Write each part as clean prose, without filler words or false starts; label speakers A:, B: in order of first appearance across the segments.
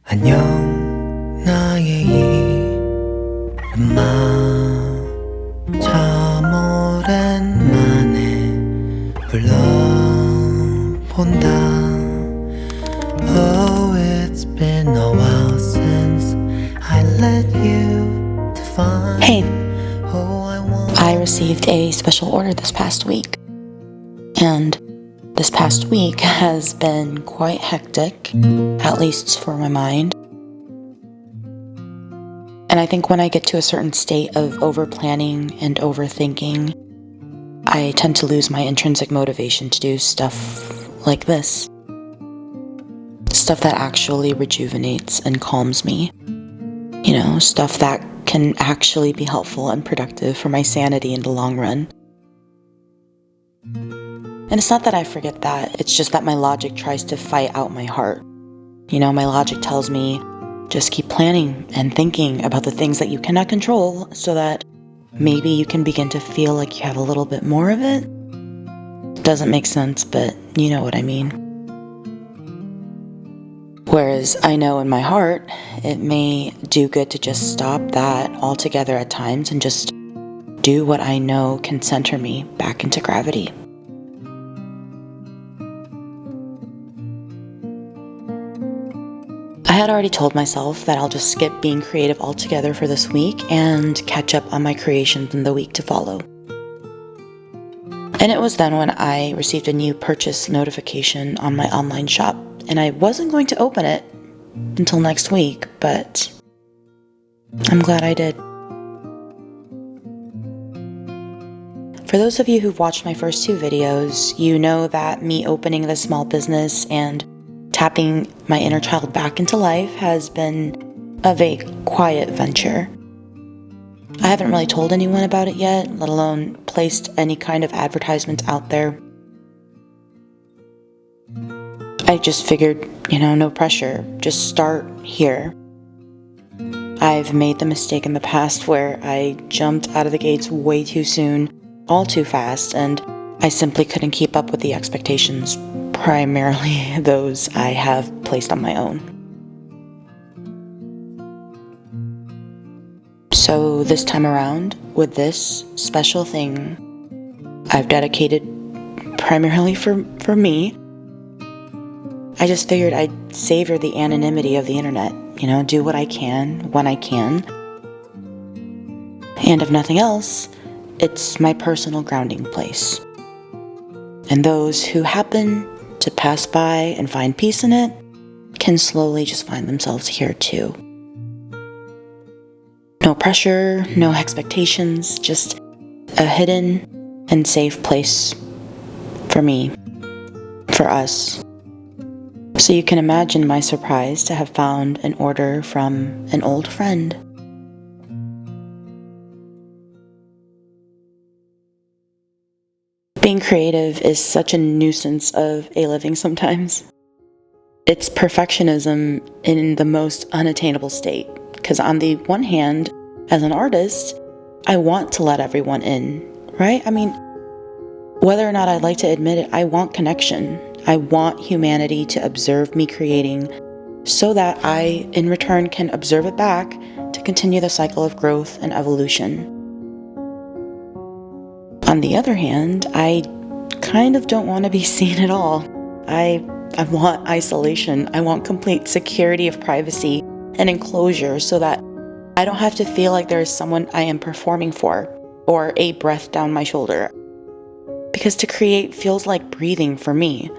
A: 안녕 나의 이름아 참 오랜만에 불러본다 Oh it's been a while since I let you define
B: Hey,
A: Oh I want
B: I received a special order this past week, and this past week has been quite hectic, at least for my mind. And I think when I get to a certain state of over-planning and overthinking, I tend to lose my intrinsic motivation to do stuff like this. Stuff that actually rejuvenates and calms me. You know, stuff that can actually be helpful and productive for my sanity in the long run. And it's not that I forget that, it's just that my logic tries to fight out my heart. You know, my logic tells me, just keep planning and thinking about the things that you cannot control so that maybe you can begin to feel like you have a little bit more of it. Doesn't make sense, but you know what I mean. Whereas I know in my heart, it may do good to just stop that altogether at times and just do what I know can center me back into gravity. I had already told myself that I'll just skip being creative altogether for this week and catch up on my creations in the week to follow. And it was then when I received a new purchase notification on my online shop, and I wasn't going to open it until next week, but I'm glad I did. For those of you who've watched my first two videos, you know that me opening this small business and tapping my inner child back into life has been of a quiet venture. I haven't really told anyone about it yet, let alone placed any kind of advertisement out there. I just figured, no pressure, just start here. I've made the mistake in the past where I jumped out of the gates way too soon, all too fast, and I simply couldn't keep up with the expectations, primarily those I have placed on my own. So this time around, with this special thing I've dedicated primarily for me, I just figured I'd savor the anonymity of the internet, do what I can, when I can. And if nothing else, it's my personal grounding place. And those who happen to pass by and find peace in it can slowly just find themselves here too. No pressure, no expectations, just a hidden and safe place for me, for us. So you can imagine my surprise to have found an order from an old friend. Being creative is such a nuisance of a living sometimes. It's perfectionism in the most unattainable state. Because on the one hand, as an artist, I want to let everyone in, right? I mean, whether or not I'd like to admit it, I want connection. I want humanity to observe me creating so that I, in return, can observe it back to continue the cycle of growth and evolution. On the other hand, I kind of don't want to be seen at all. I want isolation. I want complete security of privacy and enclosure so that I don't have to feel like there is someone I am performing for or a breath down my shoulder. Because to create feels like breathing for me.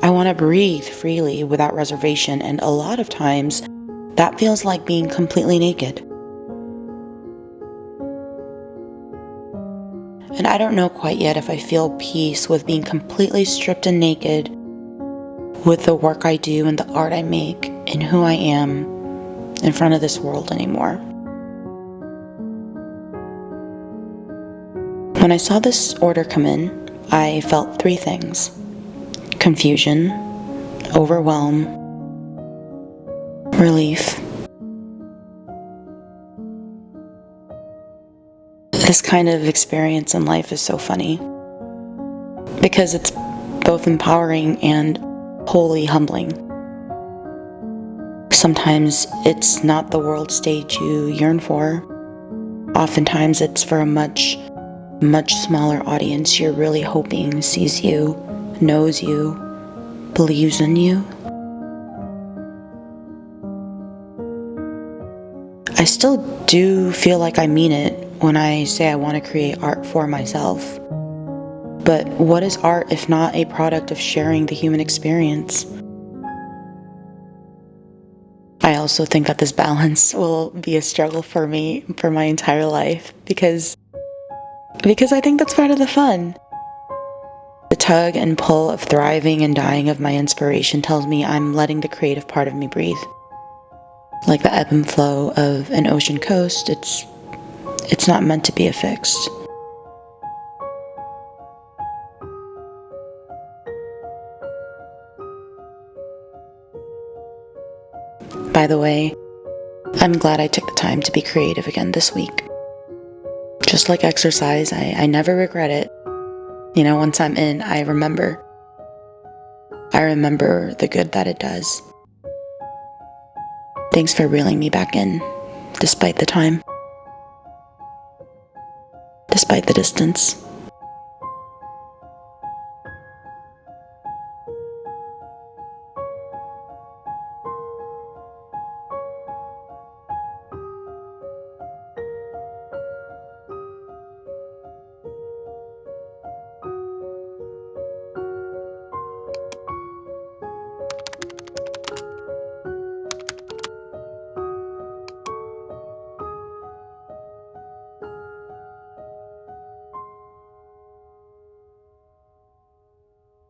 B: I want to breathe freely without reservation, and a lot of times that feels like being completely naked. And I don't know quite yet if I feel peace with being completely stripped and naked with the work I do and the art I make and who I am in front of this world anymore. When I saw this order come in, I felt three things: confusion, overwhelm, relief. This kind of experience in life is so funny because it's both empowering and wholly humbling. Sometimes it's not the world stage you yearn for. Oftentimes it's for a much, much smaller audience you're really hoping sees you, knows you, believes in you. I still do feel like I mean it when I say I want to create art for myself. But what is art if not a product of sharing the human experience? I also think that this balance will be a struggle for me for my entire life because I think that's part of the fun. The tug and pull of thriving and dying of my inspiration tells me I'm letting the creative part of me breathe. Like the ebb and flow of an ocean coast, it's not meant to be affixed. By the way, I'm glad I took the time to be creative again this week. Just like exercise, I never regret it. You know, once I'm in, I remember the good that it does. Thanks for reeling me back in, despite the time, despite the distance.